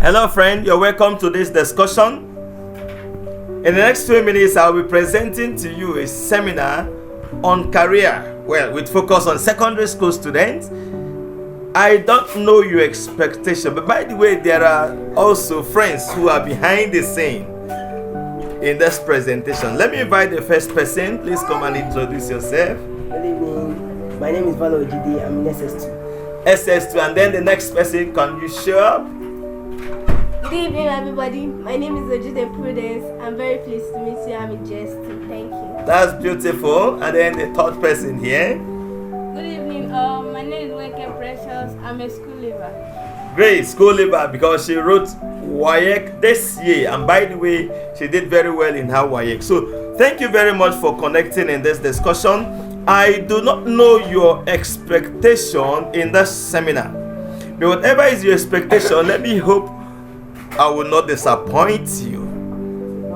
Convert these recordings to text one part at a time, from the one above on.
Hello, friend. You're welcome to this discussion. In the next 2 minutes, I'll be presenting to you a seminar on career, with focus on secondary school students. I don't know your expectation, but by the way, there are also friends who are behind the scene in this presentation. Let me invite the first person. Please come and introduce yourself. Good evening. My name is Valo Ojide. I'm in SS2. SS2, and then the next person, can you show up? Good evening, everybody. My name is Ojide Prudence. I'm very pleased to meet you. I'm in JS2. Thank you. That's beautiful. And then the third person here. Good evening. My name is Weke Precious. I'm a school leaver. Great, school leaver, because she wrote WAEC this year. And by the way, she did very well in her WAEC. So thank you very much for connecting in this discussion. I do not know your expectation in this seminar. But whatever is your expectation, let me hope I will not disappoint you.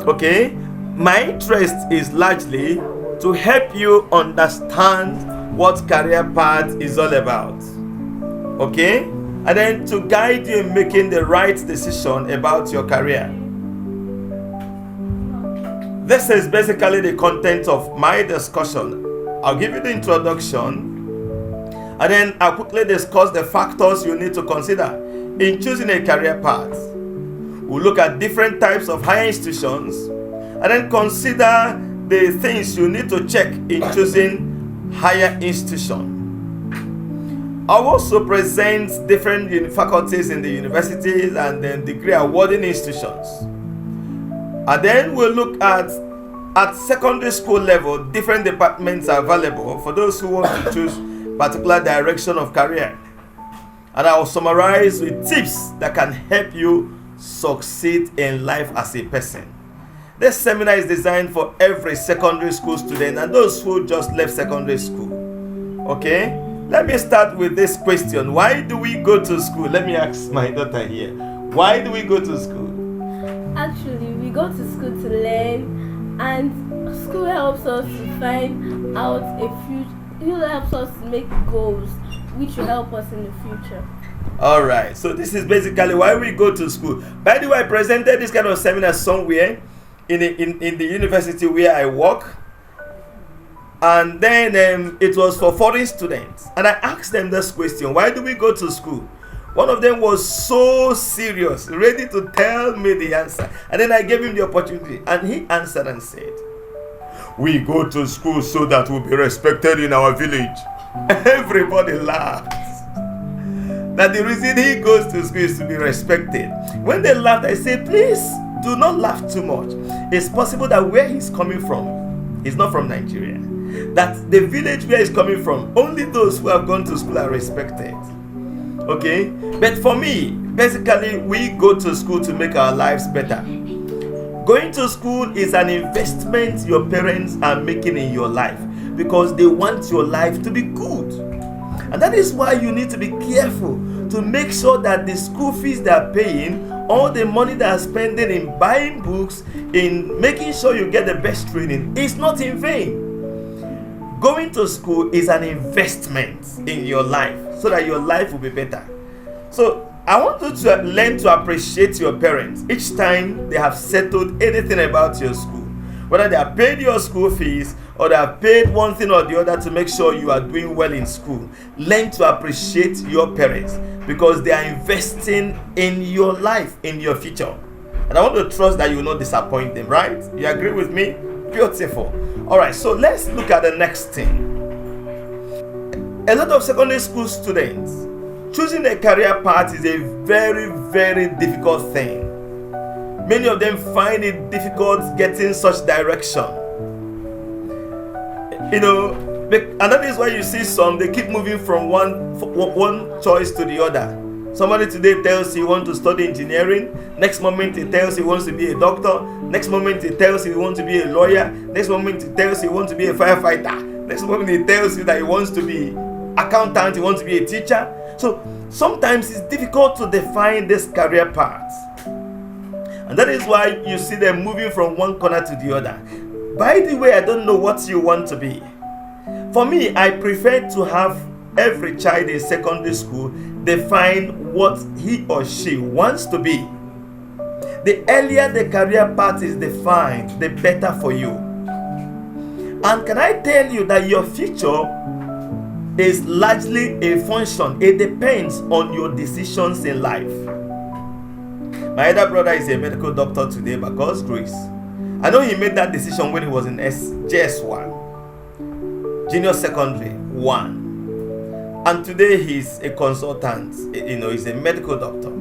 Okay? My interest is largely to help you understand what career path is all about. Okay? And then to guide you in making the right decision about your career. This is basically the content of my discussion. I'll give you the introduction, and then I'll quickly discuss the factors you need to consider in choosing a career path. We'll look at different types of higher institutions, and then consider the things you need to check in choosing higher institution. I'll also present different faculties in the universities and then degree awarding institutions. And then we'll look at secondary school level, different departments are available for those who want to choose particular direction of career. And I'll summarize with tips that can help you succeed in life as a person. This seminar is designed for every secondary school student and those who just left secondary school. Okay? Let me start with this question. Why do we go to school? Let me ask my daughter here. Why do we go to school? Actually, we go to school to learn, and school helps us to find out a future. It helps us to make goals, which will help us in the future. Alright, so this is basically why we go to school. By the way, I presented this kind of seminar somewhere in the university where I work. And then it was for foreign students. And I asked them this question: why do we go to school? One of them was so serious, ready to tell me the answer. And then I gave him the opportunity. And he answered and said, we go to school so that we'll be respected in our village. Everybody laughed. That the reason he goes to school is to be respected. When they laughed, I said, please do not laugh too much. It's possible that where he's coming from, he's not from Nigeria. That the village where he's coming from, only those who have gone to school are respected. Okay? But for me, basically, we go to school to make our lives better. Going to school is an investment your parents are making in your life because they want your life to be good. And that is why you need to be careful to make sure that the school fees they are paying, all the money they are spending in buying books, in making sure you get the best training, is not in vain. Going to school is an investment in your life so that your life will be better. So I want you to learn to appreciate your parents each time they have settled anything about your school. Whether they have paid your school fees or they have paid one thing or the other to make sure you are doing well in school. Learn to appreciate your parents because they are investing in your life, in your future. And I want to trust that you will not disappoint them, right? You agree with me? Beautiful. Alright, so let's look at the next thing. A lot of secondary school students, choosing a career path is a very, very difficult thing. Many of them find it difficult getting such direction. And that is why you see some, they keep moving from one choice to the other. Somebody today tells you he wants to study engineering. Next moment he tells you he wants to be a doctor. Next moment he tells you he wants to be a lawyer. Next moment he tells you he wants to be a firefighter. Next moment he tells you that he wants to be accountant, he wants to be a teacher. So sometimes it's difficult to define this career path. And that is why you see them moving from one corner to the other. By the way, I don't know what you want to be. For me, I prefer to have every child in secondary school define what he or she wants to be. The earlier the career path is defined, the better for you. And can I tell you that your future is largely a function, it depends on your decisions in life. My elder brother is a medical doctor today by God's grace. I know he made that decision when he was in JS1, Junior Secondary 1. And today he's a consultant, he's a medical doctor.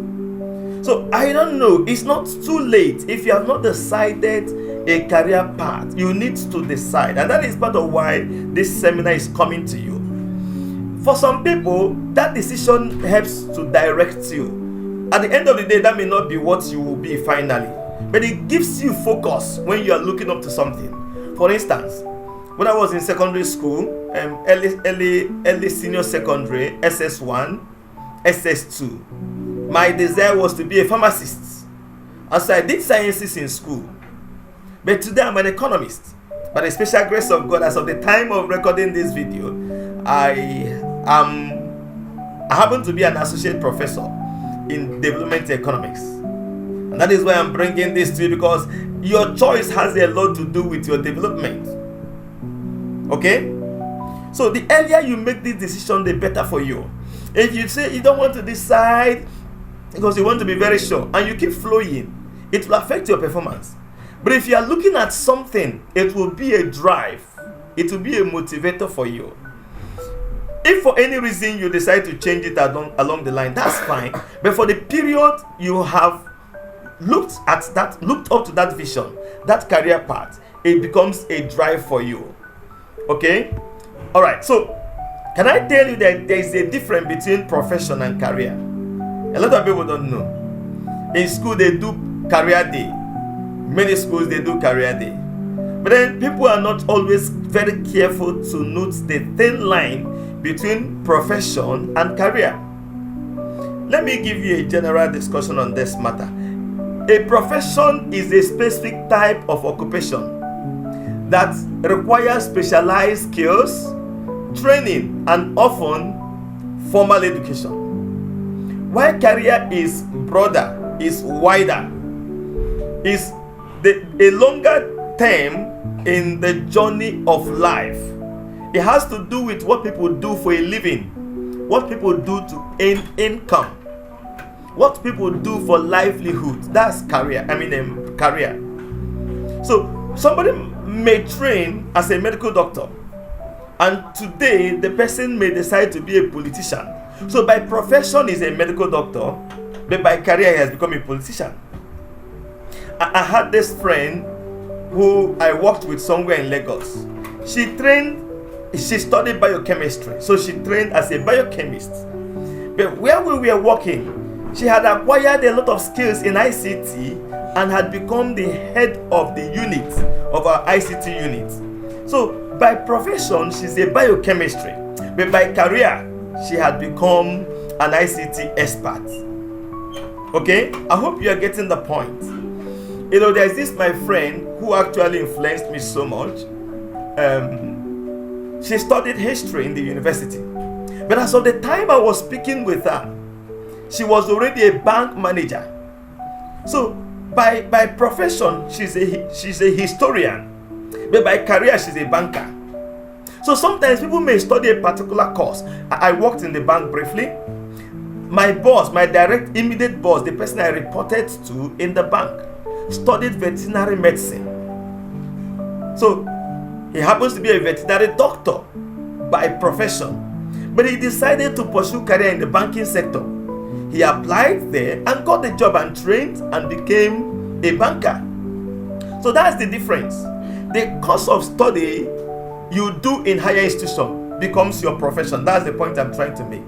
So I don't know, it's not too late. If you have not decided a career path, you need to decide. And that is part of why this seminar is coming to you. For some people, that decision helps to direct you. At the end of the day, that may not be what you will be finally, but it gives you focus when you are looking up to something. For instance, when I was in secondary school, early senior secondary, SS1, SS2, my desire was to be a pharmacist. And so I did sciences in school. But today I'm an economist. By the special grace of God, as of the time of recording this video, I happen to be an associate professor in development economics. And that is why I'm bringing this to you, because your choice has a lot to do with your development. Okay? So the earlier you make this decision, the better for you. If you say you don't want to decide because you want to be very sure and you keep flowing, it will affect your performance. But if you are looking at something, it will be a drive. It will be a motivator for you. If for any reason you decide to change it along the line, that's fine. But for the period you have looked up to that vision, that career path, it becomes a drive for you. Okay? Alright, so can I tell you that there is a difference between profession and career? A lot of people don't know. In school they do career day. Many schools they do career day. But then people are not always very careful to note the thin line between profession and career. Let me give you a general discussion on this matter. A profession is a specific type of occupation that requires specialized skills, training, and often formal education. While career is broader, is wider, is a longer term in the journey of life. It has to do with what people do for a living, what people do to earn income, what people do for livelihood. That's career. Career. So somebody may train as a medical doctor, and today the person may decide to be a politician. So by profession is a medical doctor, but by career he has become a politician. I had this friend who I worked with somewhere in Lagos. She studied biochemistry, so she trained as a biochemist. But where we were working, she had acquired a lot of skills in ICT and had become the head of the unit, of our ICT unit. So by profession, she's a biochemistry, but by career, she had become an ICT expert. Okay? I hope you are getting the point. There's this my friend who actually influenced me so much. She studied history in the university. But as of the time I was speaking with her, she was already a bank manager. So by profession, she's a historian. But by career, she's a banker. So sometimes people may study a particular course. I worked in the bank briefly. My boss, my direct immediate boss, the person I reported to in the bank, studied veterinary medicine. So he happens to be a veterinary doctor by profession, but he decided to pursue career in the banking sector. He applied there and got the job and trained and became a banker. So that's the difference. The course of study you do in higher institution becomes your profession. That's the point I'm trying to make.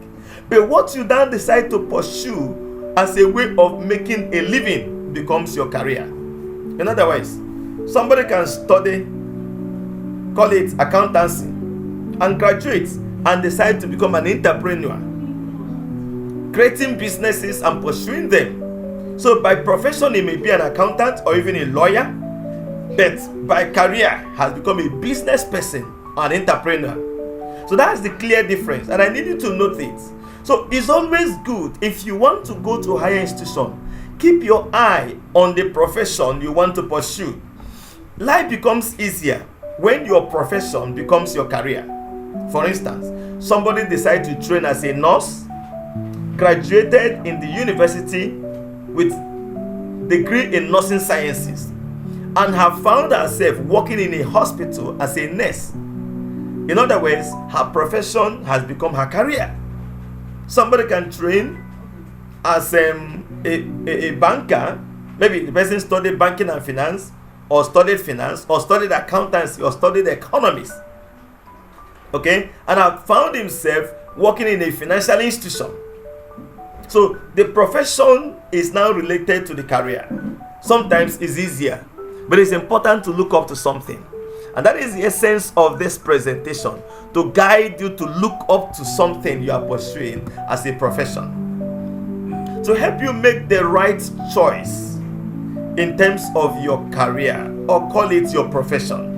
But what you then decide to pursue as a way of making a living becomes your career. In other words, somebody can study, call it accountancy, and graduate and decide to become an entrepreneur, creating businesses and pursuing them. So by profession, he may be an accountant or even a lawyer, but by career has become a business person, an entrepreneur. So that's the clear difference, and I need you to note it. So it's always good, if you want to go to a higher institution, keep your eye on the profession you want to pursue. Life becomes easier when your profession becomes your career. For instance, somebody decides to train as a nurse, graduated in the university with degree in nursing sciences, and have found herself working in a hospital as a nurse. In other words, her profession has become her career. Somebody can train as a banker. Maybe the person studied banking and finance, or studied finance, or studied accountancy, or studied economics. Okay? And have found himself working in a financial institution. So the profession is now related to the career. Sometimes it's easier, but it's important to look up to something. And that is the essence of this presentation, to guide you to look up to something you are pursuing as a profession, to help you make the right choice in terms of your career, or call it your profession.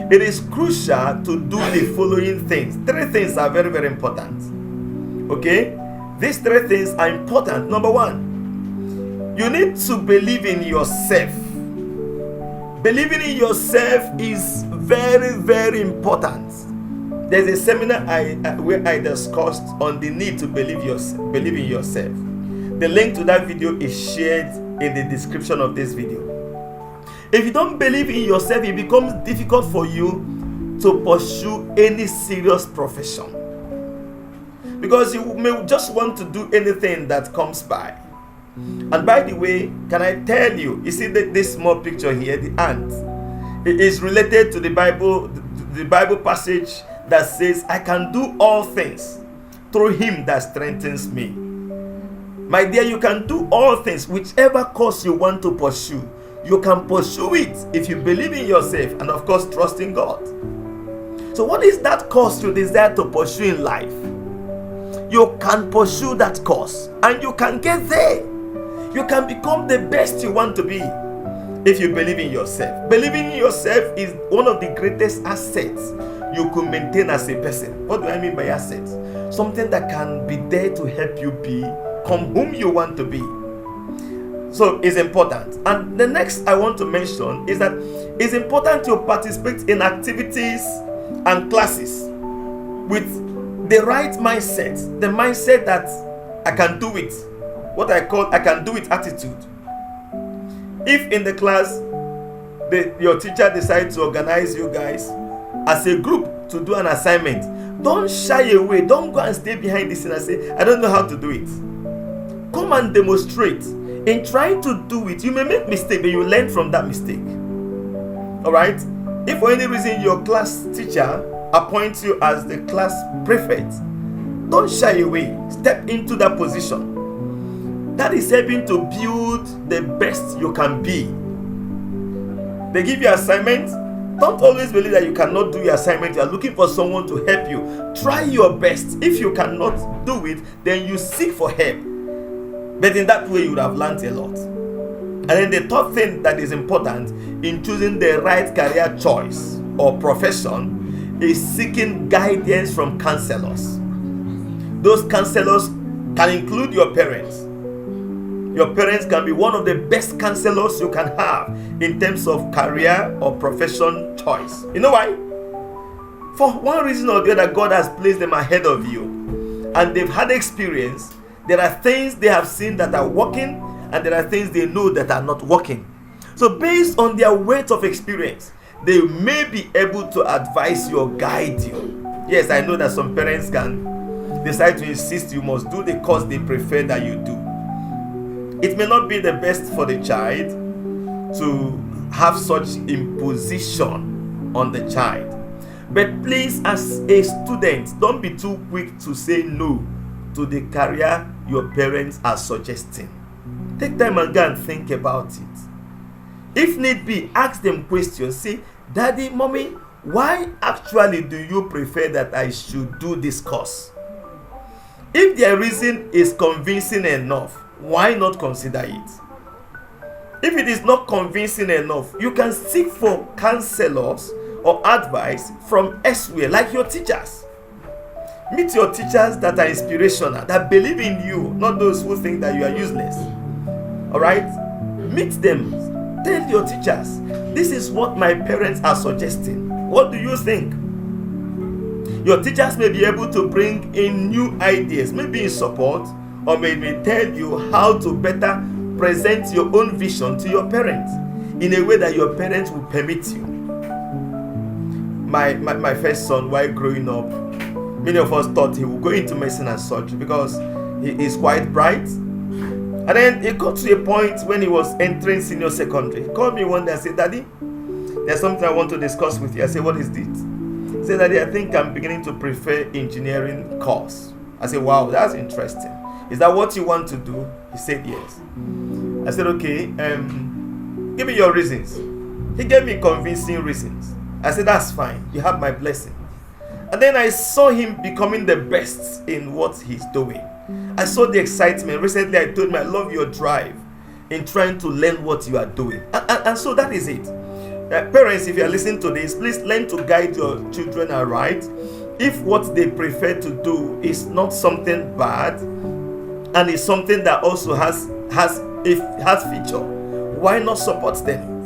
It is crucial to do the following things. 3 things are very, very important. Okay? These 3 things are important. Number 1, you need to believe in yourself. Believing in yourself is very, very important. There's a seminar where I discussed on the need to believe in yourself. The link to that video is shared in the description of this video. If you don't believe in yourself, it becomes difficult for you to pursue any serious profession, because you may just want to do anything that comes by. And by the way, can I tell you, you see this small picture here, the ant, it is related to the Bible passage that says, I can do all things through him that strengthens me. My dear, you can do all things. Whichever course you want to pursue, you can pursue it if you believe in yourself and of course trust in God. So what is that course you desire to pursue in life? You can pursue that course and you can get there. You can become the best you want to be if you believe in yourself. Believing in yourself is one of the greatest assets you could maintain as a person. What do I mean by assets? Something that can be there to help you become whom you want to be. So it's important. And the next I want to mention is that it's important to participate in activities and classes with the right mindset. The mindset that I can do it. What I call I can do it attitude. If in the class your teacher decides to organize you guys as a group to do an assignment, don't shy away. Don't go and stay behind this and say, I don't know how to do it. Come and demonstrate. In trying to do it, you may make mistake, but you learn from that mistake. Alright? If for any reason your class teacher appoints you as the class prefect, don't shy away. Step into that position. That is helping to build the best you can be. They give you assignments. Don't always believe that you cannot do your assignment. You are looking for someone to help you. Try your best. If you cannot do it, then you seek for help. But in that way, you would have learned a lot. And then the third thing that is important in choosing the right career choice or profession is seeking guidance from counselors. Those counselors can include your parents. Your parents can be one of the best counselors you can have in terms of career or profession choice. You know why? For one reason or the other, God has placed them ahead of you. And they've had experience. There are things they have seen that are working, and there are things they know that are not working. So based on their weight of experience, they may be able to advise you or guide you. Yes, I know that some parents can decide to insist you must do the course they prefer that you do. It may not be the best for the child to have such imposition on the child. But please, as a student, don't be too quick to say no to the career your parents are suggesting. Take time and go and think about it. If need be, ask them questions. Say, Daddy, Mommy, why actually do you prefer that I should do this course? If their reason is convincing enough, why not consider it? If it is not convincing enough, you can seek for counselors or advice from elsewhere, like your teachers. Meet your teachers that are inspirational, that believe in you, not those who think that you are useless. All right? Meet them. Tell your teachers, this is what my parents are suggesting. What do you think? Your teachers may be able to bring in new ideas, maybe in support, or maybe tell you how to better present your own vision to your parents in a way that your parents will permit you. My first son, while growing up, many of us thought he would go into medicine and surgery because he is quite bright. And then it got to a point when he was entering senior secondary. He called me one day and said, Daddy, there's something I want to discuss with you. I said, what is this? He said, Daddy, I think I'm beginning to prefer engineering course. I said, wow, that's interesting. Is that what you want to do? He said, yes. I said, okay, give me your reasons. He gave me convincing reasons. I said, that's fine. You have my blessing. And then I saw him becoming the best in what he's doing. I saw the excitement. Recently, I told him, I love your drive in trying to learn what you are doing. And so that is it. Parents, if you are listening to this, please learn to guide your children aright. If what they prefer to do is not something bad and is something that also has feature, why not support them?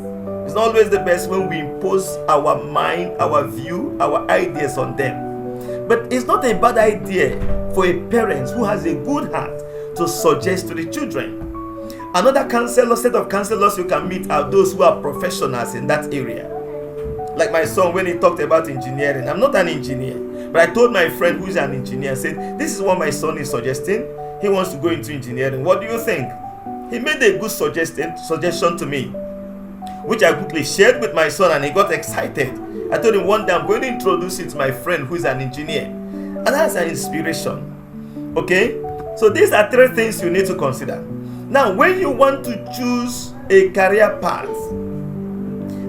It's not always the best when we impose our mind, our view, our ideas on them. But it's not a bad idea for a parent who has a good heart to suggest to the children. Another set of counselors you can meet are those who are professionals in that area. Like my son, when he talked about engineering, I'm not an engineer, but I told my friend who's an engineer, I said, this is what my son is suggesting. He wants to go into engineering. What do you think? He made a good suggestion to me, which I quickly shared with my son, and he got excited. I told him one day I'm going to introduce you to my friend who is an engineer. And that's an inspiration. Okay? So these are three things you need to consider. Now, when you want to choose a career path,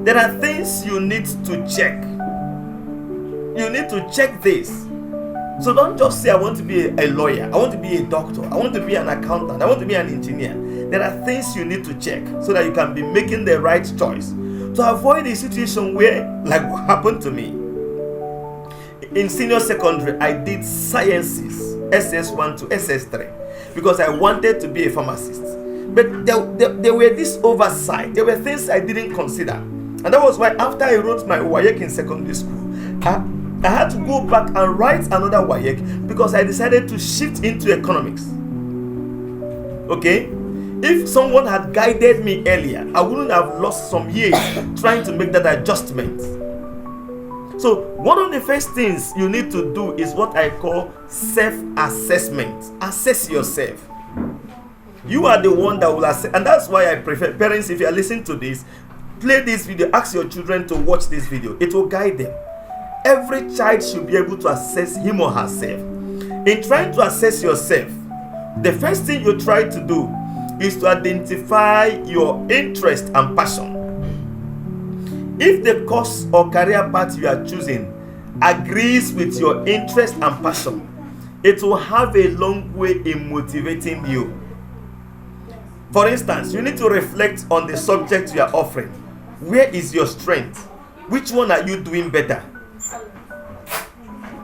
there are things you need to check. You need to check this. So don't just say, I want to be a lawyer, I want to be a doctor, I want to be an accountant, I want to be an engineer. There are things you need to check so that you can be making the right choice to avoid a situation where, like what happened to me. In senior secondary, I did sciences, SS1 to SS3, because I wanted to be a pharmacist. But there were this oversight. There were things I didn't consider. And that was why after I wrote my WAEC in secondary school, I had to go back and write another WAEC because I decided to shift into economics. Okay? If someone had guided me earlier, I wouldn't have lost some years trying to make that adjustment. So one of the first things you need to do is what I call self-assessment. Assess yourself. You are the one that will assess, and that's why I prefer parents, if you are listening to this, play this video, ask your children to watch this video. It will guide them. Every child should be able to assess him or herself. In trying to assess yourself, the first thing you try to do is to identify your interest and passion. If the course or career path you are choosing agrees with your interest and passion, it will have a long way in motivating you. For instance, you need to reflect on the subject you are offering. Where is your strength? Which one are you doing better?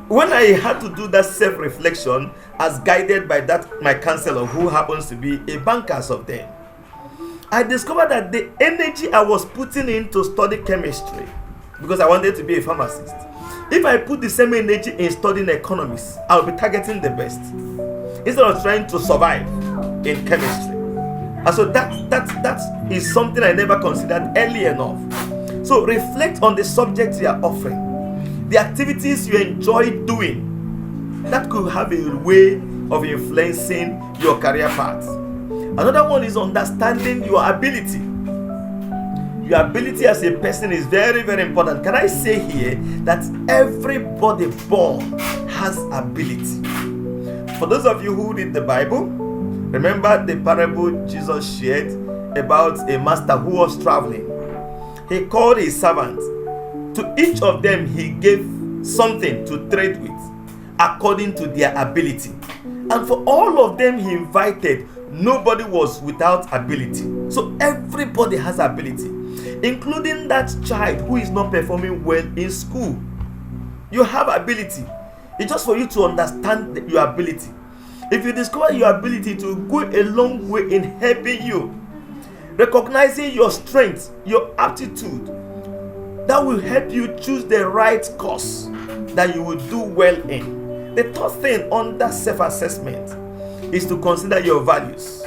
When I had to do that self-reflection, as guided by my counselor, who happens to be a banker of them, I discovered that the energy I was putting in to study chemistry, because I wanted to be a pharmacist, if I put the same energy in studying economics, I'll be targeting the best instead of trying to survive in chemistry. And so that is something I never considered early enough. So reflect on the subject you are offering, the activities you enjoy doing. That could have a way of influencing your career path. Another one is understanding your ability. Your ability as a person is very, very important. Can I say here that everybody born has ability? For those of you who read the Bible, remember the parable Jesus shared about a master who was traveling. He called his servants. To each of them he gave something to trade with according to their ability. And for all of them he invited, nobody was without ability. So everybody has ability, including that child who is not performing well in school. You have ability. It's just for you to understand your ability. If you discover your ability, to go a long way in helping you recognizing your strength, your aptitude, that will help you choose the right course that you will do well in. The third thing under self-assessment is to consider your values.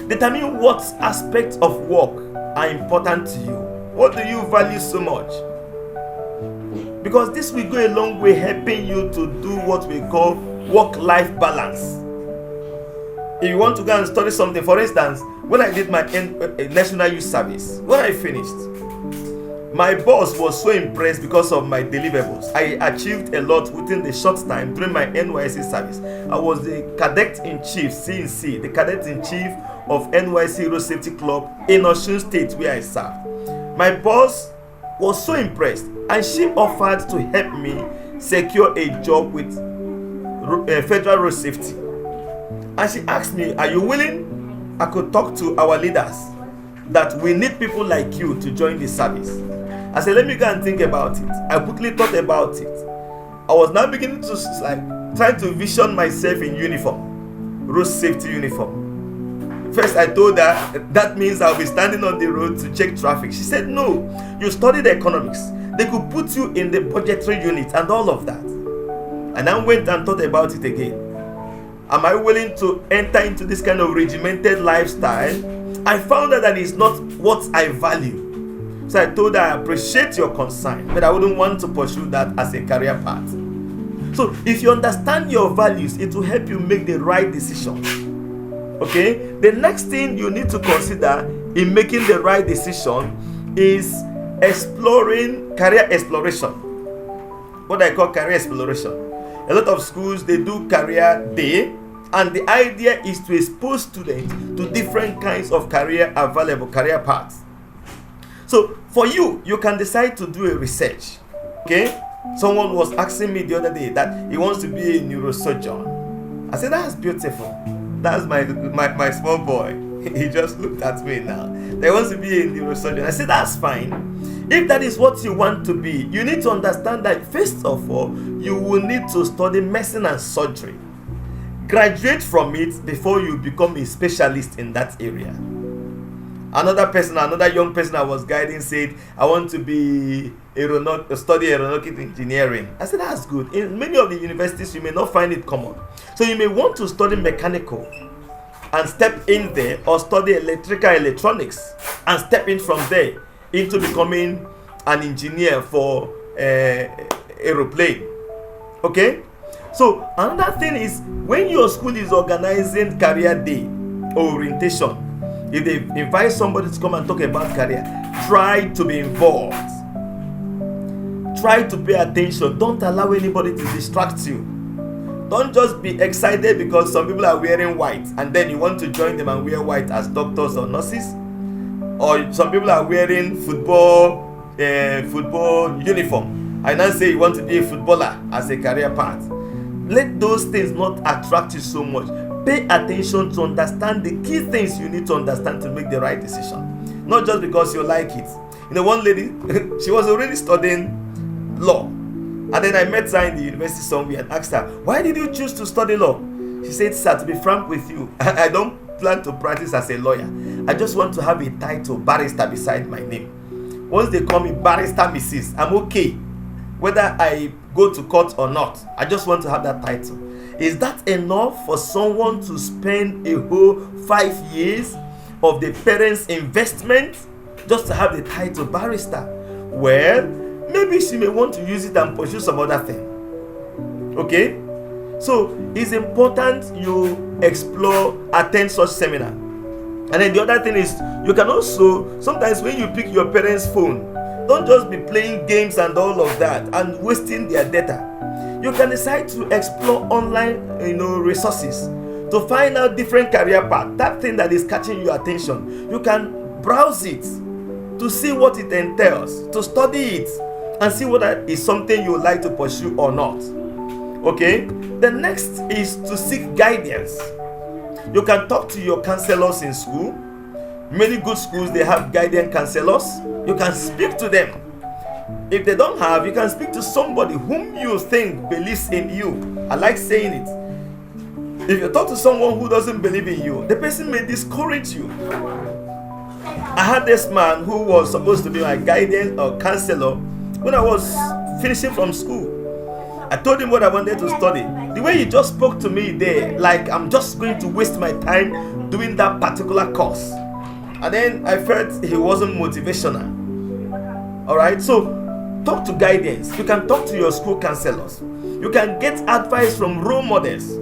Determine what aspects of work are important to you. What do you value so much? Because this will go a long way helping you to do what we call work-life balance. If you want to go and study something, for instance, when I did my National Youth Service, when I finished, my boss was so impressed because of my deliverables. I achieved a lot within the short time during my NYSC service. I was the cadet-in-chief, C&C, the cadet-in-chief of NYSC Road Safety Club in Osun State where I served. My boss was so impressed and she offered to help me secure a job with Federal Road Safety. And she asked me, are you willing? I could talk to our leaders that we need people like you to join the service. I said, let me go and think about it. I quickly thought about it. I was now beginning to trying to vision myself in uniform, road safety uniform. First, I told her that means I'll be standing on the road to check traffic. She said, no, you studied economics. They could put you in the budgetary unit and all of that. And I went and thought about it again. Am I willing to enter into this kind of regimented lifestyle? I found out that it's not what I value. So I told her, I appreciate your concern, but I wouldn't want to pursue that as a career path. So if you understand your values, it will help you make the right decision. Okay? The next thing you need to consider in making the right decision is exploring career exploration. What I call career exploration. A lot of schools, they do career day, and the idea is to expose students to different kinds of career available, career paths. So for you, you can decide to do a research. Okay? Someone was asking me the other day that he wants to be a neurosurgeon. I said, that's beautiful. That's my small boy. He just looked at me now. They wants to be a neurosurgeon. I said, that's fine. If that is what you want to be, you need to understand that first of all, you will need to study medicine and surgery. Graduate from it before you become a specialist in that area. Another young person I was guiding said, I want to be study aeronautic engineering. I said, that's good. In many of the universities, you may not find it common. So you may want to study mechanical and step in there, or study electrical electronics and step in from there into becoming an engineer for aeroplane. Okay? So another thing is, when your school is organizing career day or orientation, if they invite somebody to come and talk about career, try to be involved. Try to pay attention. Don't allow anybody to distract you. Don't just be excited because some people are wearing white and then you want to join them and wear white as doctors or nurses. Or some people are wearing football uniform. I now say you want to be a footballer as a career path. Let those things not attract you so much. Pay attention to understand the key things you need to understand to make the right decision. Not just because you like it. You know, one lady, she was already studying law. And then I met her in the university somewhere and asked her, why did you choose to study law? She said, sir, to be frank with you, I don't plan to practice as a lawyer. I just want to have a title, barrister, beside my name. Once they call me barrister Mrs., I'm okay. Whether I go to court or not, I just want to have that title. Is that enough for someone to spend a whole 5 years of the parents' investment just to have the title barrister? Well, maybe she may want to use it and pursue some other thing. Okay? So it's important you explore, attend such seminar. And then the other thing is, you can also, sometimes when you pick your parents' phone, don't just be playing games and all of that and wasting their data. You can decide to explore online, resources to find out different career paths. That thing that is catching your attention, you can browse it to see what it entails, to study it, and see whether it's something you would like to pursue or not. Okay? The next is to seek guidance. You can talk to your counselors in school. Many good schools, they have guidance counselors. You can speak to them. If they don't have, you can speak to somebody whom you think believes in you. I like saying it. If you talk to someone who doesn't believe in you, the person may discourage you. I had this man who was supposed to be my guidance or counselor when I was finishing from school. I told him what I wanted to study. The way he just spoke to me there, like I'm just going to waste my time doing that particular course. And then I felt he wasn't motivational. Alright, so talk to guidance. You can talk to your school counselors. You can get advice from role models.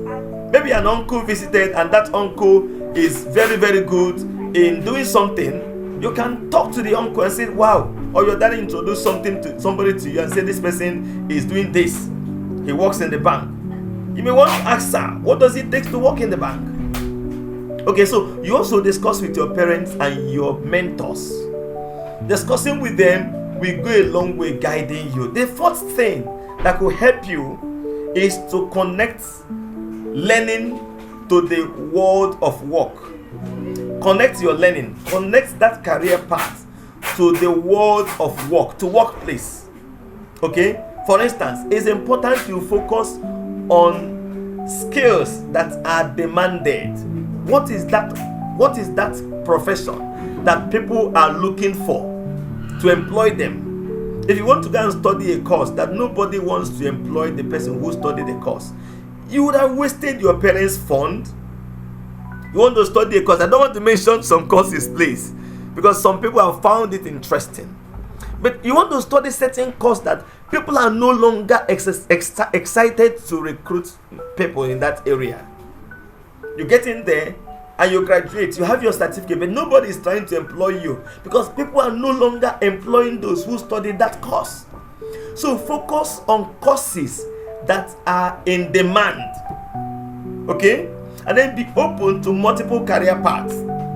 Maybe an uncle visited and that uncle is very, very good in doing something. You can talk to the uncle and say, wow, or your daddy introduce something to somebody to you and say this person is doing this. He works in the bank. You may want to ask, sir, what does it take to work in the bank? Okay, so you also discuss with your parents and your mentors. Discussing with them will go a long way guiding you. The fourth thing that could help you is to connect learning to the world of work. Connect your learning, connect that career path to the world of work, to workplace. Okay? For instance, it's important you focus on skills that are demanded. What is that profession that people are looking for to employ them? If you want to go and study a course that nobody wants to employ the person who studied the course, you would have wasted your parents' fund. You want to study a course. I don't want to mention some courses, please, because some people have found it interesting. But you want to study certain course that people are no longer excited to recruit people in that area. You get in there and you graduate, you have your certificate, but nobody is trying to employ you because people are no longer employing those who studied that course. So focus on courses that are in demand. Okay? And then be open to multiple career paths.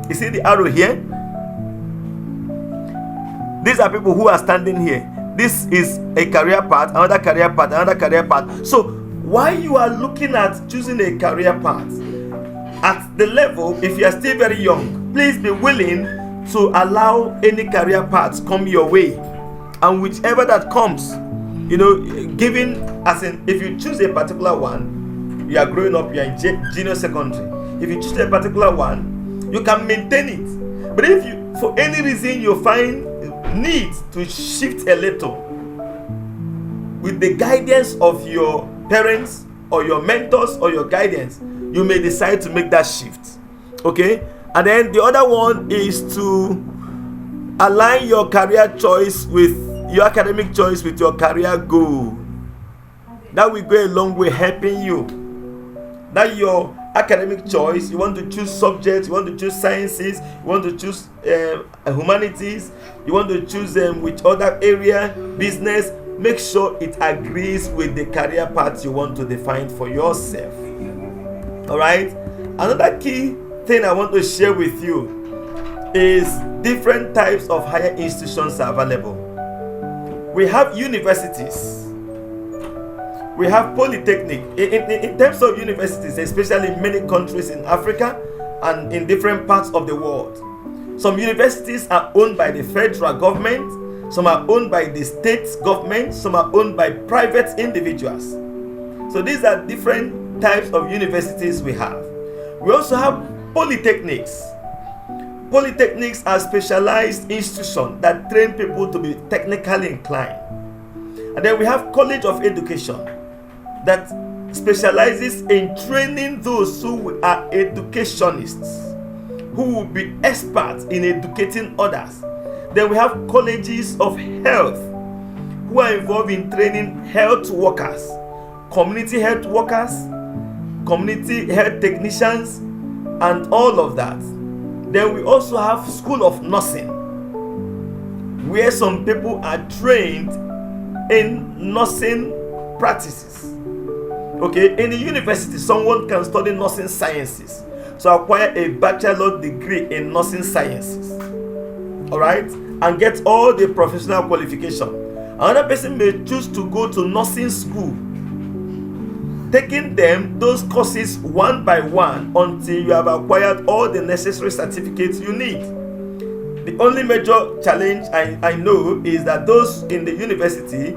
You see the arrow here? These are people who are standing here. This is a career path, another career path, another career path. So while you are looking at choosing a career path, at the level, if you are still very young, please be willing to allow any career paths come your way. And whichever that comes, given, as in, if you choose a particular one, you are growing up, you are in junior secondary. If you choose a particular one, you can maintain it. But if you, for any reason, you find need to shift a little, with the guidance of your parents or your mentors or your guidance, you may decide to make that shift. Okay? And then the other one is to align your career choice with your academic choice with your career goal. That will go a long way helping you. That your academic choice, you want to choose subjects, you want to choose sciences, you want to choose humanities, you want to choose which other area, business, make sure it agrees with the career path you want to define for yourself. Alright? Another key thing I want to share with you is different types of higher institutions are available. We have universities. We have polytechnic. In terms of universities, especially in many countries in Africa and in different parts of the world, some universities are owned by the federal government, some are owned by the state government, some are owned by private individuals. So these are different types of universities we have. We also have polytechnics. Polytechnics are specialized institutions that train people to be technically inclined. And then we have College of Education that specializes in training those who are educationists, who will be experts in educating others. Then we have colleges of health, who are involved in training health workers, community health workers, community health technicians, and all of that. Then we also have School of Nursing, where some people are trained in nursing practices. Okay, in the university, someone can study nursing sciences, so acquire a bachelor degree in nursing sciences, all right, and get all the professional qualification. Another person may choose to go to nursing school, taking those courses one by one until you have acquired all the necessary certificates you need. The only major challenge I know is that those in the university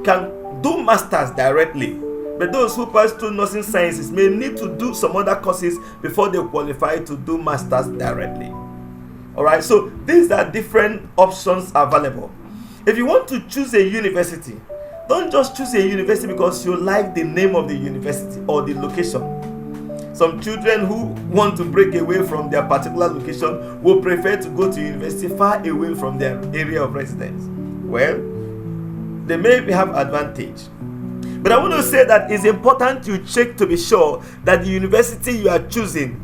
can do masters directly, but those who pass through nursing sciences may need to do some other courses before they qualify to do masters directly. All right, so these are different options available. If you want to choose a university, don't just choose a university because you like the name of the university or the location. Some children who want to break away from their particular location will prefer to go to university far away from their area of residence. Well, they may have advantage. But I want to say that it's important to check to be sure that the university you are choosing,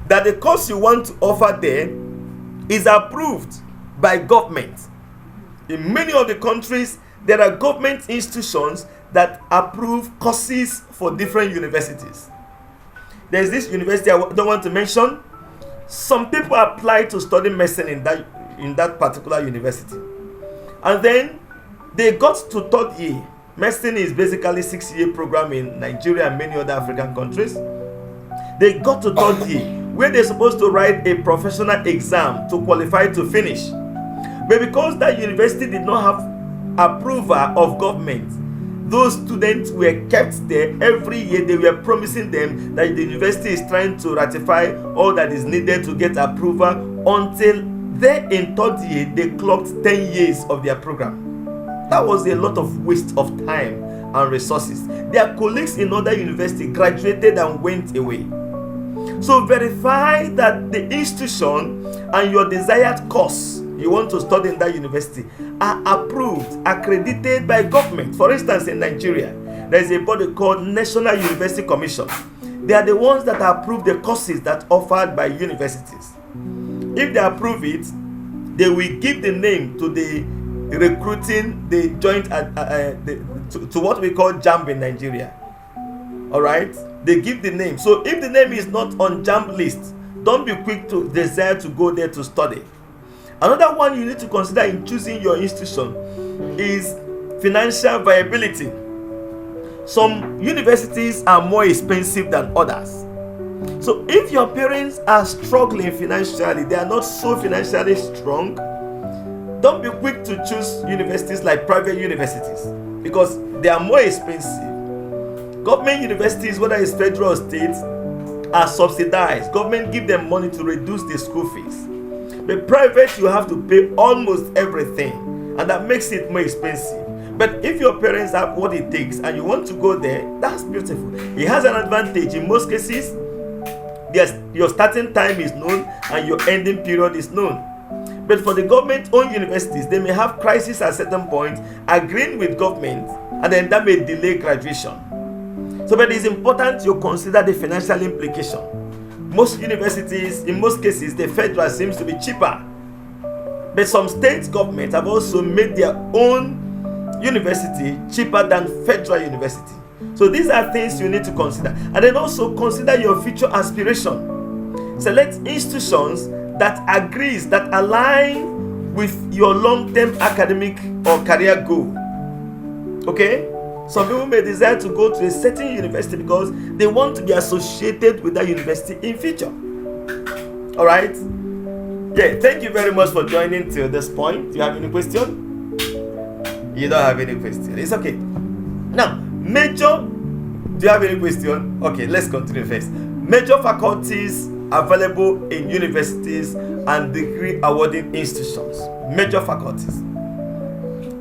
that the course you want to offer there is approved by government. In many of the countries, there are government institutions that approve courses for different universities. There's this university I don't want to mention. Some people apply to study medicine in that particular university, and then they got to third year. Medicine is basically 6-year program in Nigeria and many other African countries. They got to third year where they're supposed to write a professional exam to qualify to finish, but because that university did not have approval of government, those students were kept there. Every year they were promising them that the university is trying to ratify all that is needed to get approval, until they in third year they clocked 10 years of their program. That was a lot of waste of time and resources. Their colleagues in other universities graduated and went away. So verify that the institution and your desired course you want to study in that university are approved, accredited by government. For instance, in Nigeria, there is a body called National University Commission. They are the ones that approve the courses that are offered by universities. If they approve it, they will give the name to the recruiting the joint to what we call JAMB in Nigeria. All right, they give the name. So if the name is not on JAMB list, don't be quick to desire to go there to study. Another one you need to consider in choosing your institution is financial viability. Some universities are more expensive than others. So if your parents are struggling financially, they are not so financially strong, don't be quick to choose universities like private universities because they are more expensive. Government universities, whether it's federal or state, are subsidized. Government give them money to reduce the school fees. But private, you have to pay almost everything, and that makes it more expensive. But if your parents have what it takes and you want to go there, that's beautiful. It has an advantage. In most cases, your starting time is known and your ending period is known. But for the government-owned universities, they may have crisis at certain point, agreeing with government, and then that may delay graduation. So, but it's important you consider the financial implication. Most universities, in most cases, the federal seems to be cheaper. But some state governments have also made their own university cheaper than federal university. So these are things you need to consider. And then also consider your future aspiration. Select institutions that agrees, that align with your long-term academic or career goal. Okay? Some people may desire to go to a certain university because they want to be associated with that university in future. All right? Yeah, thank you very much for joining till this point. Do you have any question? You don't have any question. It's okay. Now, major, do you have any question? Okay, let's continue first. Major faculties available in universities and degree awarding institutions. Major faculties.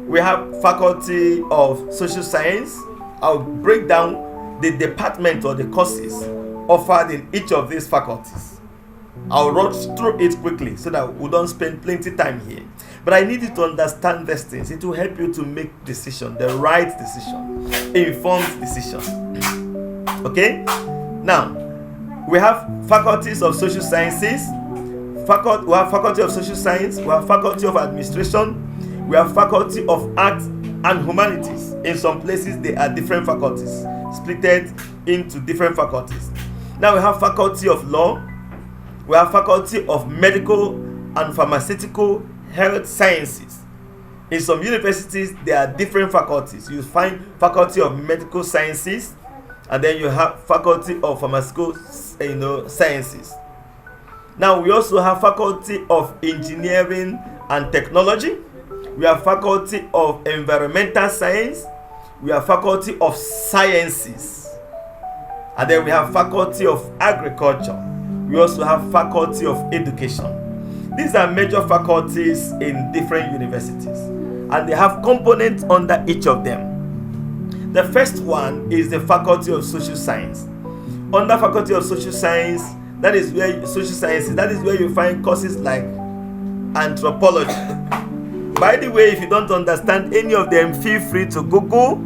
We have Faculty of Social Science. I'll break down the department or the courses offered in each of these faculties. I'll run through it quickly so that we don't spend plenty time here. But I need you to understand these things. It will help you to make decision, the right decision, informed decision. Okay? Now, we have Faculties of Social Sciences. We have Faculty of Social Science. We have Faculty of Administration. We have Faculty of Arts and Humanities. In some places, they are different faculties, split into different faculties. Now we have Faculty of Law. We have Faculty of Medical and Pharmaceutical Health Sciences. In some universities, there are different faculties. You find Faculty of Medical Sciences, and then you have Faculty of Pharmaceutical Sciences. Now we also have Faculty of Engineering and Technology. We have Faculty of Environmental Science. We have Faculty of Sciences. And then we have Faculty of Agriculture. We also have Faculty of Education. These are major faculties in different universities, and they have components under each of them. The first one is the Faculty of Social Science. Under Faculty of Social Science, that is where you find courses like anthropology. By the way, if you don't understand any of them, feel free to Google.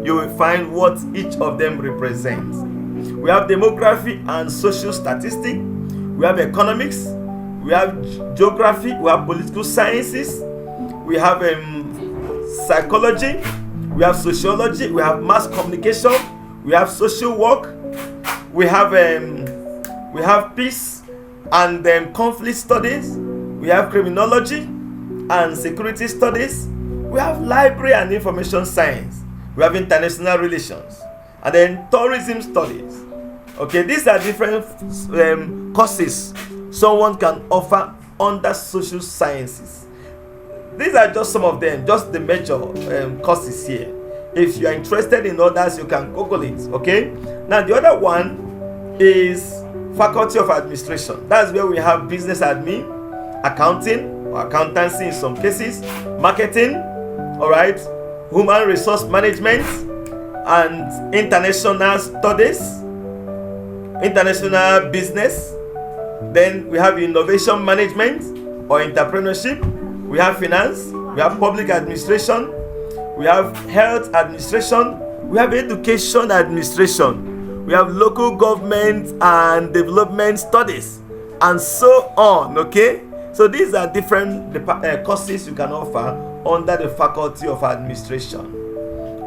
You will find what each of them represents. We have demography and social statistics. We have economics. We have geography. We have political sciences. We have psychology. We have sociology. We have mass communication. We have social work. We have peace and conflict studies. We have criminology and security studies. We have library and information science. We have international relations, and then tourism studies. Okay, these are different courses someone can offer under social sciences. These are just some of them, just the major courses here. If you are interested in others, you can Google it. Okay, now the other one is Faculty of Administration. That's where we have business admin, accounting or accountancy in some cases, marketing, all right, human resource management, and international studies, international business. Then we have innovation management or entrepreneurship. We have finance. We have public administration. We have health administration. We have education administration. We have local government and development studies, and so on. Okay, so these are different courses you can offer under the Faculty of Administration.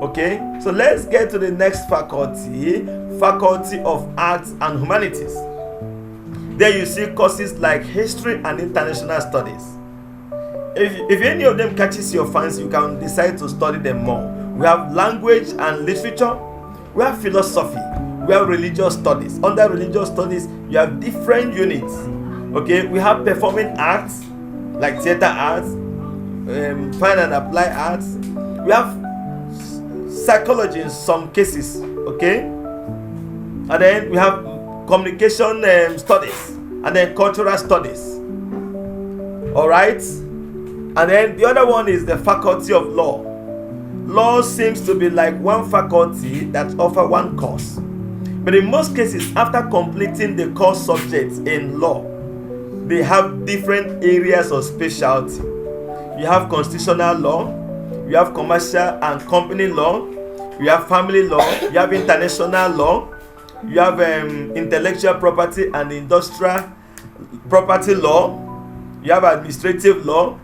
Okay, so let's get to the next faculty, Faculty of Arts and Humanities. There you see courses like History and International Studies. If any of them catches your fancy, you can decide to study them more. We have Language and Literature. We have Philosophy. We have Religious Studies. Under Religious Studies, you have different units. Okay, we have Performing Arts, like Theater Arts, Fine and Applied Arts. We have Psychology in some cases. Okay, and then we have Communication Studies, and then Cultural Studies. All right, and then the other one is the Faculty of Law. Law seems to be like one faculty that offer one course, but in most cases, after completing the core subjects in law, they have different areas of specialty. You have constitutional law, you have commercial and company law, you have family law, you have international law, you have intellectual property and industrial property law, you have administrative law,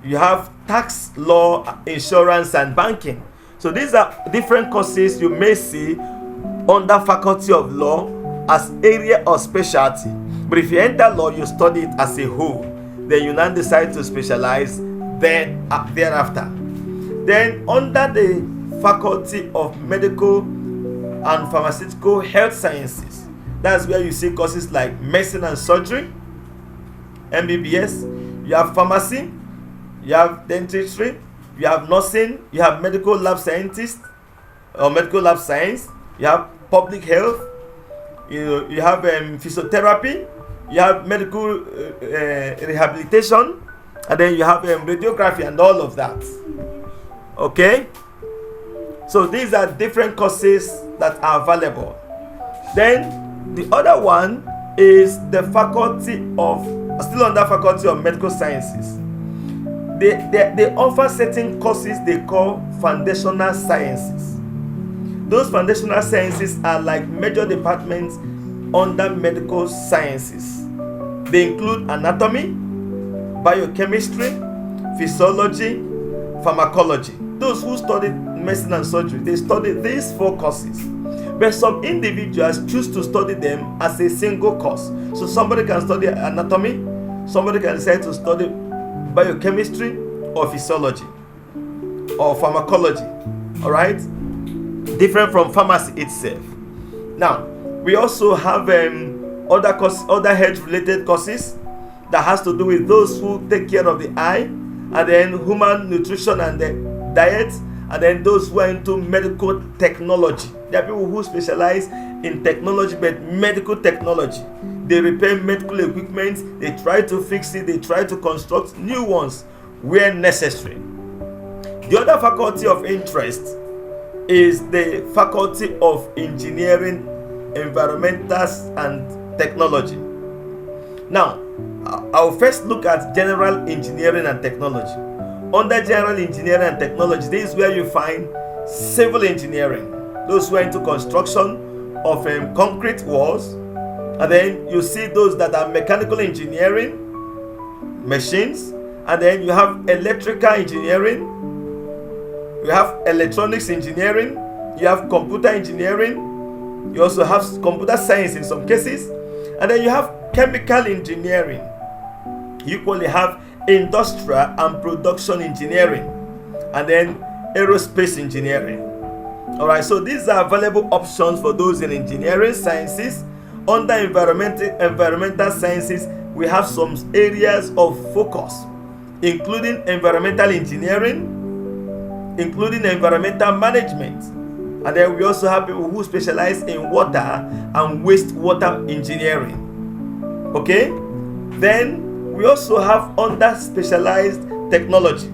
you have tax law, insurance, and banking. So these are different courses you may see under Faculty of Law as area of specialty. But if you enter law, you study it as a whole. Then you now decide to specialize thereafter. Then under the Faculty of Medical and Pharmaceutical Health Sciences, that's where you see courses like Medicine and Surgery, MBBS. You have Pharmacy, you have Dentistry, you have Nursing, you have Medical Lab Scientist or Medical Lab Science, you have Public Health, you have Physiotherapy, you have Medical Rehabilitation, and then you have Radiography and all of that. Okay, so these are different courses that are available. Then the other one is the Faculty of, still under Faculty of Medical Sciences. They offer certain courses they call foundational sciences. Those foundational sciences are like major departments under medical sciences. They include anatomy, biochemistry, physiology, pharmacology. Those who study medicine and surgery, they study these 4 courses. But some individuals choose to study them as a single course. So somebody can study anatomy, somebody can decide to study biochemistry or physiology or pharmacology. All right, different from pharmacy itself. Now we also have other health-related courses that has to do with those who take care of the eye, and then human nutrition and the diet, and then those who are into medical technology. There are people who specialize in technology, but medical technology. They repair medical equipment, they try to fix it, they try to construct new ones where necessary. The other faculty of interest is the faculty of engineering, environmental and technology. Now, I'll first look at general engineering and technology. Under general engineering and technology, this is where you find civil engineering, those who are into construction of concrete walls, and then you see those that are mechanical engineering, machines, and then you have electrical engineering, you have electronics engineering, you have computer engineering, you also have computer science in some cases, and then you have chemical engineering. You equally have industrial and production engineering, and then aerospace engineering. All right, so these are available options for those in engineering sciences. Under environmental sciences, we have some areas of focus, including environmental engineering, including environmental management, and then we also have people who specialize in water and wastewater engineering. Okay, then we also have under specialized technology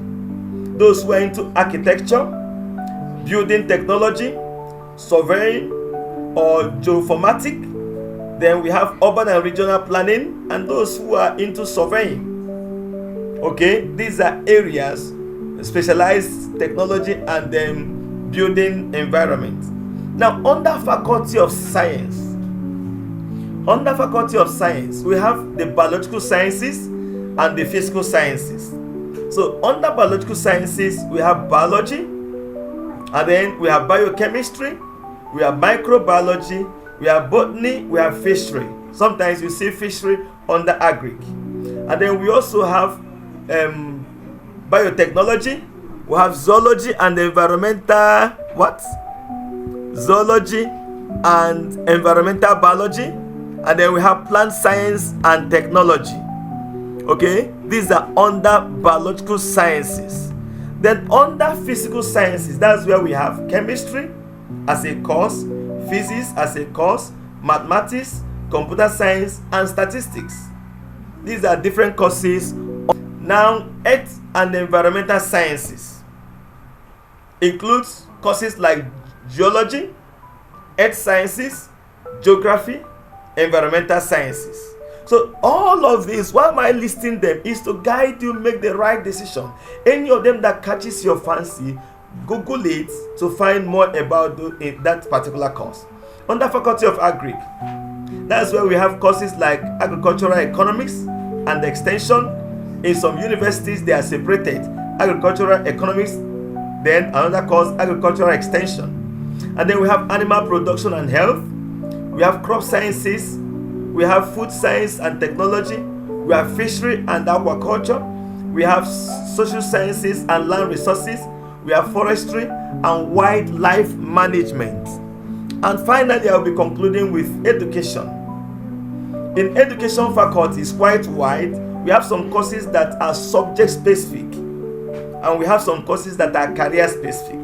those who are into architecture, building technology, surveying, or geoformatic. Then we have urban and regional planning, and those who are into surveying. Okay, these are areas, specialized technology and then building environment. Now, under faculty of science, we have the biological sciences and the physical sciences. So under biological sciences, we have biology, and then we have biochemistry, we have microbiology, we have botany, we have fishery. Sometimes you see fishery under agric. And then we also have biotechnology, we have zoology and environmental zoology and environmental biology, and then we have plant science and technology. Okay, these are under biological sciences. Then under physical sciences, that's where we have chemistry as a course, physics as a course, mathematics, computer science, and statistics. These are different courses. Now, earth and environmental sciences includes courses like geology, earth sciences, geography, environmental sciences. So all of these, why am I listing them, is to guide you make the right decision. Any of them that catches your fancy, Google it to find more about that particular course. Under faculty of agric, that's where we have courses like agricultural economics and extension. In some universities, they are separated: agricultural economics, then another course, agricultural extension. And then we have animal production and health, we have crop sciences, we have food science and technology, we have fishery and aquaculture, we have social sciences and land resources, we have forestry and wildlife management. And finally, I'll be concluding with education. In education faculty is quite wide. We have some courses that are subject specific, and we have some courses that are career specific.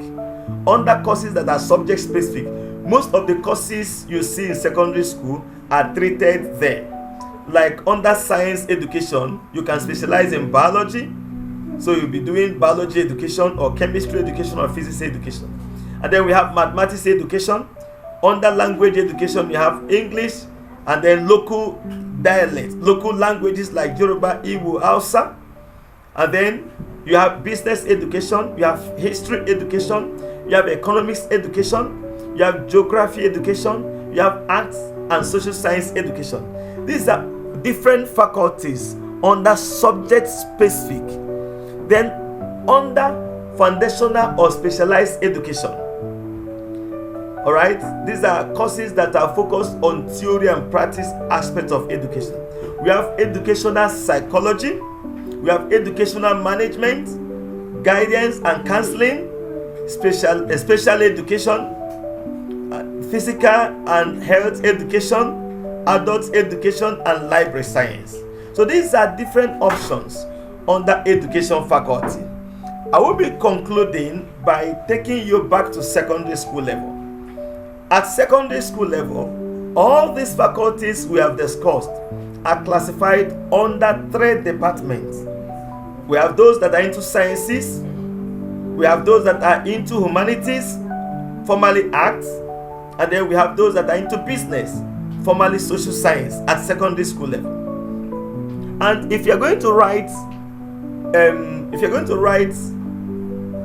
Under courses that are subject specific, most of the courses you see in secondary school are treated there. Like under science education, you can specialize in biology, so you'll be doing biology education or chemistry education or physics education. And then we have mathematics education. Under language education, you have English, and then local dialects, local languages like Yoruba, Igbo, Hausa. And then you have business education, you have history education, you have economics education, you have geography education, you have arts and social science education. These are different faculties under subject specific. Then under foundational or specialized education. All right, these are courses that are focused on theory and practice aspects of education. We have educational psychology, we have educational management, guidance and counseling, special education, physical and health education, adult education, and library science. So these are different options under education faculty. I will be concluding by taking you back to secondary school level. At secondary school level, all these faculties we have discussed are classified under 3 departments. We have those that are into sciences, we have those that are into humanities, formerly arts, and then we have those that are into business, formerly social science at secondary school level. And if you're going to write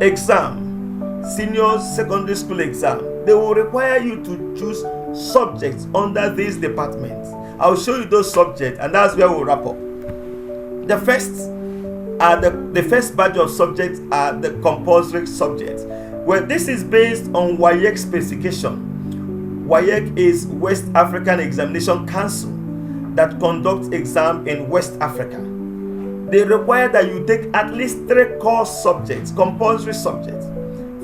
exam, senior secondary school exam, they will require you to choose subjects under these departments. I'll show you those subjects, and that's where we'll wrap up. The first batch of subjects are the compulsory subjects. Well, this is based on WAEC specification. WAEC is West African Examination Council that conducts exam in West Africa. They require that you take at least 3 core subjects, compulsory subjects.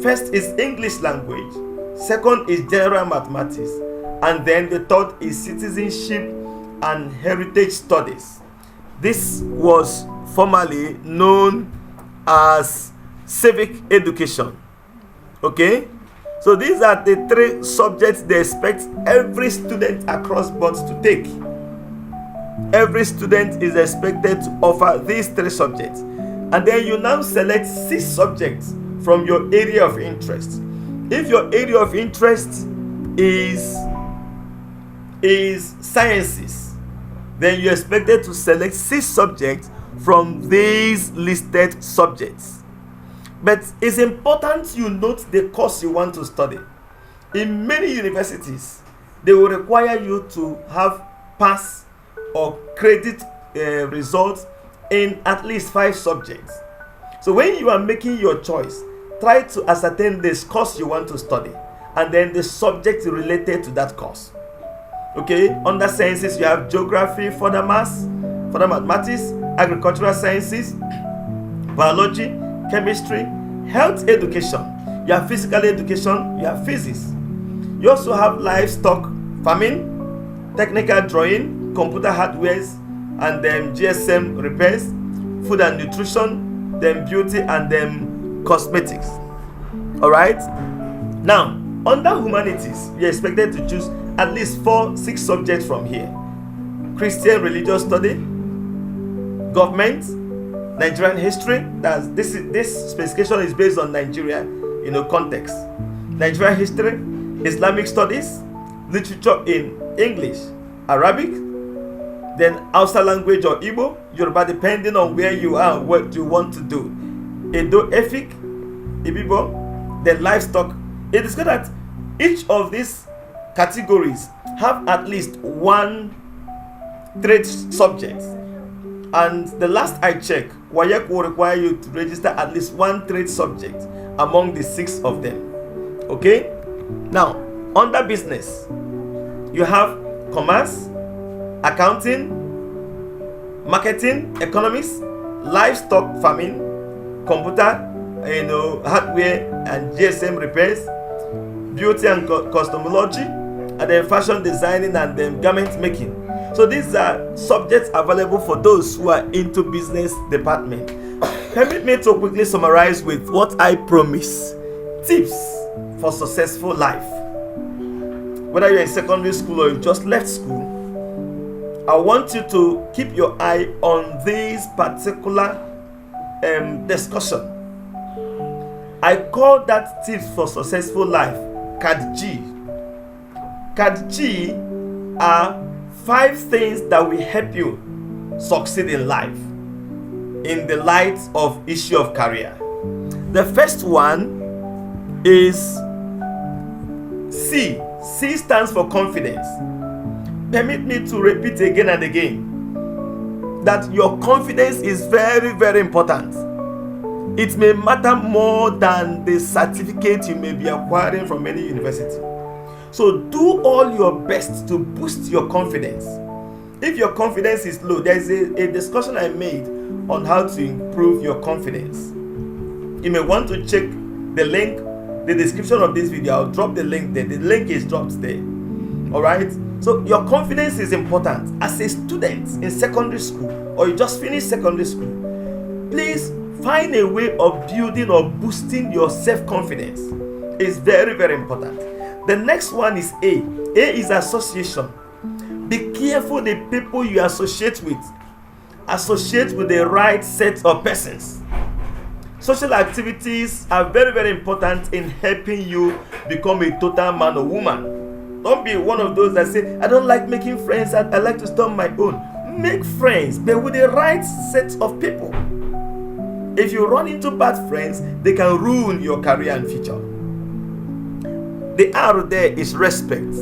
First is English language, second is general mathematics, and then the third is citizenship and heritage studies. This was formerly known as civic education. Okay? So these are the 3 subjects they expect every student across board to take. Every student is expected to offer these 3 subjects. And then you now select 6 subjects from your area of interest. If your area of interest is sciences, then you're expected to select 6 subjects from these listed subjects. But it's important you note the course you want to study. In many universities, they will require you to have pass or credit results in at least 5 subjects. So when you are making your choice, try to ascertain this course you want to study and then the subject related to that course. Okay, under sciences you have geography, further mathematics, agricultural sciences, biology, chemistry, health education, you have physical education, you have physics. You also have livestock farming, technical drawing, computer hardwares, and then GSM repairs, food and nutrition, then beauty, and then cosmetics. All right. Now, under humanities, you're expected to choose at least 4-6 subjects from here: Christian religious study, government, Nigerian history. This specification is based on Nigeria, context. Nigerian history, Islamic studies, literature in English, Arabic, then Hausa language or Igbo, Yoruba, depending on where you are, what you want to do. Edo, Efik, Ibibo, then livestock. It is good that each of these categories have at least 1 trade subject. And the last I checked, WAEC will require you to register at least 1 trade subject among the 6 of them. Okay? Now, under business, you have commerce, accounting, marketing, economics, livestock farming, computer, hardware and GSM repairs, beauty and cosmetology, and then fashion designing and then garment making. So these are subjects available for those who are into business department. Permit me to quickly summarize with what I promise: tips for successful life. Whether you're in secondary school or you just left school, I want you to keep your eye on this particular discussion. I call that tips for successful life Card G. Card G are 5 things that will help you succeed in life in the light of issue of career. The first one is C. C stands for confidence. Permit me to repeat again and again that your confidence is very, very important. It may matter more than the certificate you may be acquiring from any university. So do all your best to boost your confidence. If your confidence is low, there is a discussion I made on how to improve your confidence. You may want to check the link, the description of this video. I'll drop the link there. The link is dropped there. Alright? So your confidence is important. As a student in secondary school, or you just finished secondary school, please find a way of building or boosting your self-confidence. It's very, very important. The next one is A. A is association. Be careful the people you associate with. Associate with the right set of persons. Social activities are very, very important in helping you become a total man or woman. Don't be one of those that say, I don't like making friends, I like to stay on my own. Make friends, but with the right set of people. If you run into bad friends, they can ruin your career and future. The R there is respect.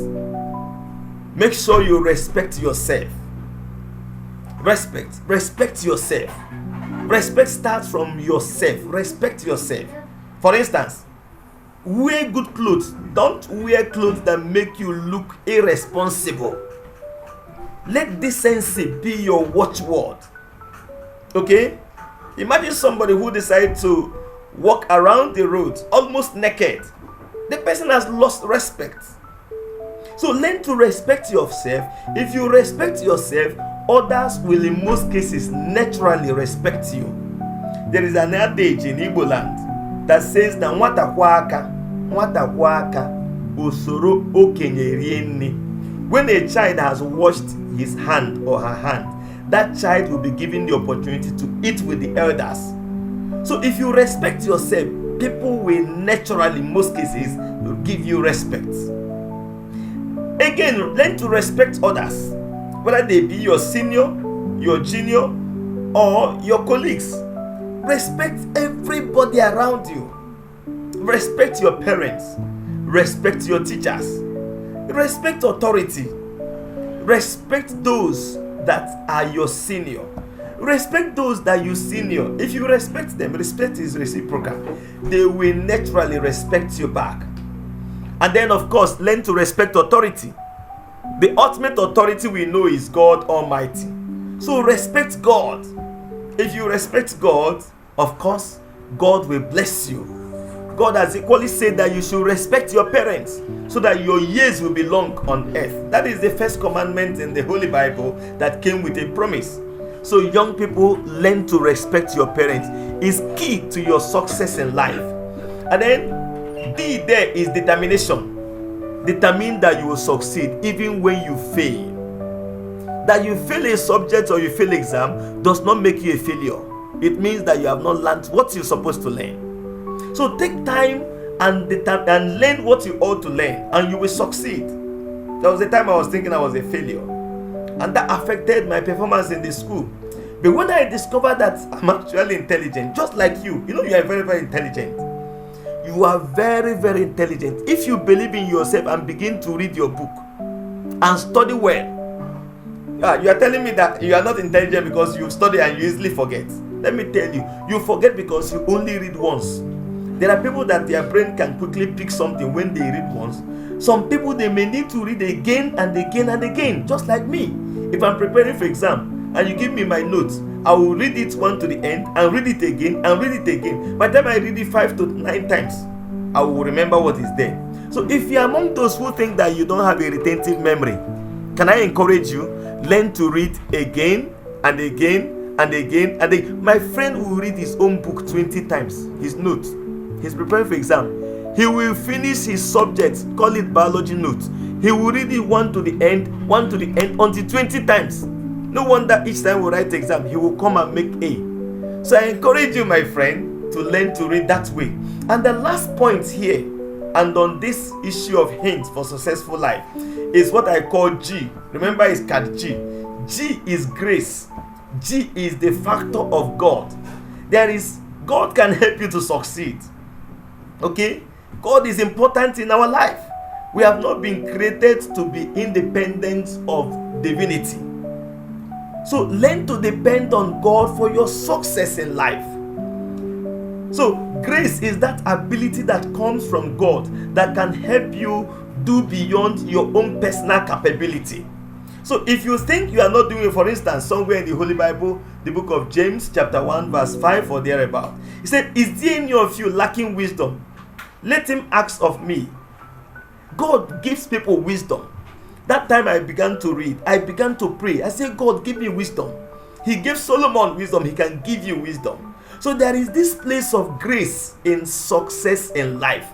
Make sure you respect yourself. Respect yourself. Respect starts from yourself. Respect yourself. For instance, wear good clothes. Don't wear clothes that make you look irresponsible. Let decency be your watchword. Okay? Imagine somebody who decides to walk around the road almost naked. The person has lost respect. So learn to respect yourself. If you respect yourself, others will in most cases naturally respect you. There is an adage in Igbo land that says that nwata kwa aka usoro okenye rie nni. When a child has washed his hand or her hand, that child will be given the opportunity to eat with the elders. So if you respect yourself, people will naturally, in most cases, will give you respect. Again, learn to respect others, whether they be your senior, your junior, or your colleagues. Respect everybody around you. Respect your parents. Respect your teachers. Respect authority. Respect those that are your senior. Respect those that you senior. If you respect them, respect is reciprocal. They will naturally respect you back. And then, of course, learn to respect authority. The ultimate authority we know is God Almighty. So respect God. If you respect God, of course, God will bless you. God has equally said that you should respect your parents so that your years will be long on earth. That is the first commandment in the Holy Bible that came with a promise. So young people, learn to respect your parents. It's key to your success in life. And then D there is determination. Determine that you will succeed even when you fail. That you fail a subject or you fail exam does not make you a failure. It means that you have not learned what you're supposed to learn. So take time and learn what you ought to learn, and you will succeed. There was a time I was thinking I was a failure, and that affected my performance in the school. But when I discovered that I'm actually intelligent, just like you are very, very intelligent. You are very, very intelligent. If you believe in yourself and begin to read your book and study well. You are telling me that you are not intelligent because you study and you easily forget. Let me tell you, you forget because you only read once. There are people that their brain can quickly pick something when they read once. Some people, they may need to read again and again and again, just like me. If I'm preparing for exam and you give me my notes, I will read it one to the end and read it again and read it again. By the time I read it 5 to 9 times, I will remember what is there. So if you are among those who think that you don't have a retentive memory, can I encourage you? Learn to read again and again and again and again. My friend will read his own book 20 times, his notes. He's preparing for exam. He will finish his subject, call it biology notes. He will read it one to the end until 20 times. No wonder each time we write exam, he will come and make A. So I encourage you, my friend, to learn to read that way. And the last point here, and on this issue of hints for successful life, is what I call G. Remember, it's called G. G is grace. G is the factor of God. God can help you to succeed. Okay? God is important in our life. We have not been created to be independent of divinity. So learn to depend on God for your success in life. So grace is that ability that comes from God that can help you do beyond your own personal capability. So if you think you are not doing it, for instance, somewhere in the Holy Bible, the book of James chapter 1 verse 5 or thereabout, he said, is there any of you lacking wisdom? Let him ask of me. God gives people wisdom. That time I began to read, I began to pray. I said, God, give me wisdom. He gave Solomon wisdom. He can give you wisdom. So there is this place of grace in success in life.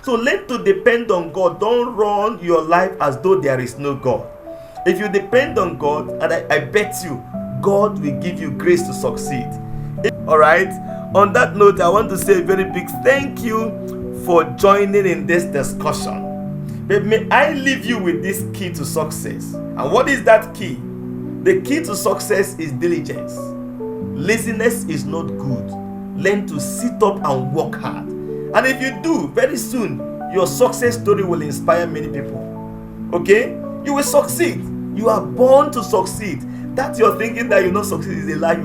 So learn to depend on God. Don't run your life as though there is no God. If you depend on God, and I bet you, God will give you grace to succeed. All right. On that note, I want to say a very big thank you for joining in this discussion. But may I leave you with this key to success. And what is that key? The key to success is diligence. Laziness is not good. Learn to sit up and work hard. And if you do, very soon, your success story will inspire many people. Okay? You will succeed. You are born to succeed. That you're thinking that you not succeed is a lie.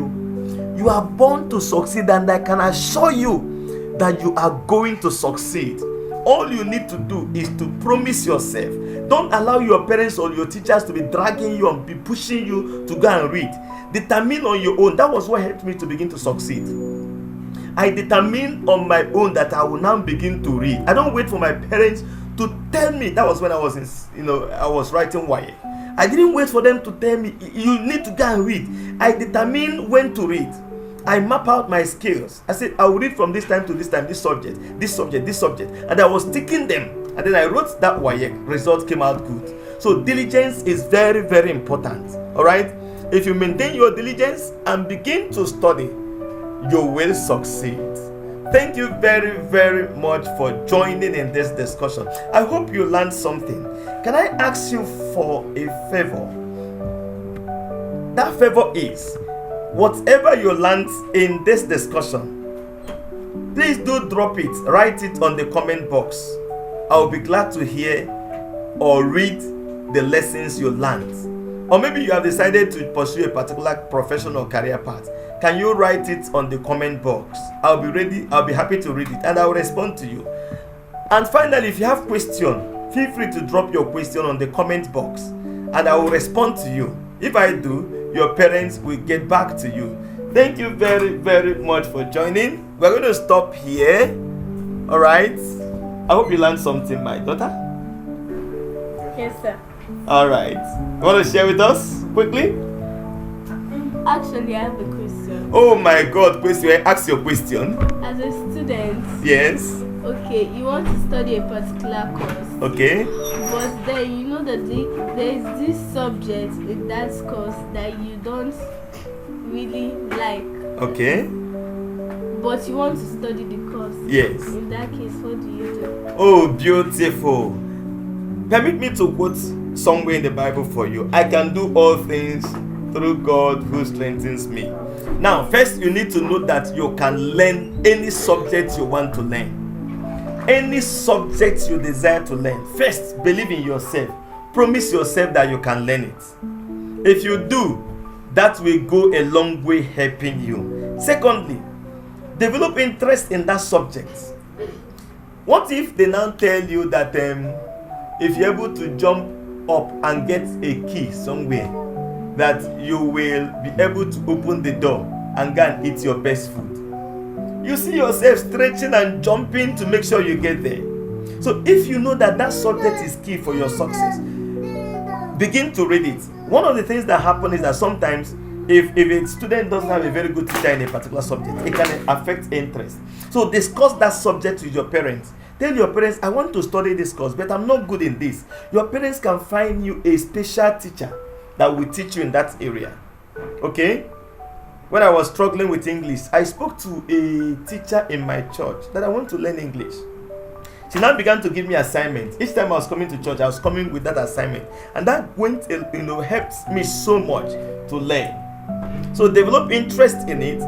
You are born to succeed, and I can assure you that you are going to succeed. All you need to do is to promise yourself. Don't allow your parents or your teachers to be dragging you and be pushing you to go and read. Determine on your own. That was what helped me to begin to succeed. I determined on my own that I will now begin to read. I don't wait for my parents to tell me. That was when I was I was writing YA. I didn't wait for them to tell me, you need to go and read. I determined when to read. I map out my skills. I said, I will read from this time to this time, this subject. And I was ticking them. And then I wrote that YA. Results came out good. So diligence is very, very important. All right? If you maintain your diligence and begin to study, you will succeed. Thank you very, very much for joining in this discussion. I hope you learned something. Can I ask you for a favor? That favor is, whatever you learned in this discussion, please do drop it. Write it on the comment box. I'll be glad to hear or read the lessons you learned. Or maybe you have decided to pursue a particular professional career path. Can you write it on the comment box? I'll be happy to read it, and I will respond to you. And finally, if you have question, feel free to drop your question on the comment box, and I will respond to you. If I do, your parents will get back to you. Thank you very, very much for joining. We're going to stop here. All right. I hope you learned something, my daughter. Yes, sir. All right. You want to share with us quickly? Actually, I have a question. Oh my God, question. Ask your question. As a student, Yes. okay, you want to study a particular course. Okay. But then you know that there is this subject in that course that you don't really like. Okay. But you want to study the course. Yes. In that case, what do you do? Oh, beautiful. Permit me to quote somewhere in the Bible for you. I can do all things through God who strengthens me. Now, first you need to know that you can learn any subject you want to learn. Any subject you desire to learn. First, believe in yourself. Promise yourself that you can learn it. If you do, that will go a long way helping you. Secondly, develop interest in that subject. What if they now tell you that if you're able to jump up and get a key somewhere, that you will be able to open the door and go and eat your best food? You see yourself stretching and jumping to make sure you get there. So if you know that that subject is key for your success, begin to read it. One of the things that happen is that sometimes if a student doesn't have a very good teacher in a particular subject, it can affect interest. So discuss that subject with your parents. Tell your parents, I want to study this course, but I'm not good in this. Your parents can find you a special teacher that will teach you in that area. Okay? When I was struggling with English, I spoke to a teacher in my church that I want to learn English. She now began to give me assignments. Each time I was coming to church, I was coming with that assignment. And that helped me so much to learn. So develop interest in it.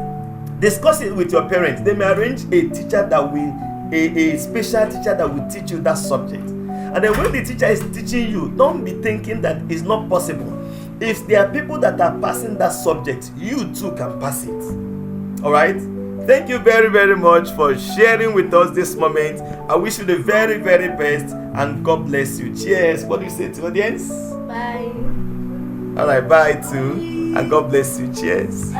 Discuss it with your parents. They may arrange a teacher that will, a special teacher that will teach you that subject. And then when the teacher is teaching you, don't be thinking that it's not possible. If there are people that are passing that subject, you too can pass it. All right? Thank you very, very much for sharing with us this moment. I wish you the very, very best, and God bless you. Cheers. What do you say to the audience? Bye. All right, bye too, and God bless you. Cheers.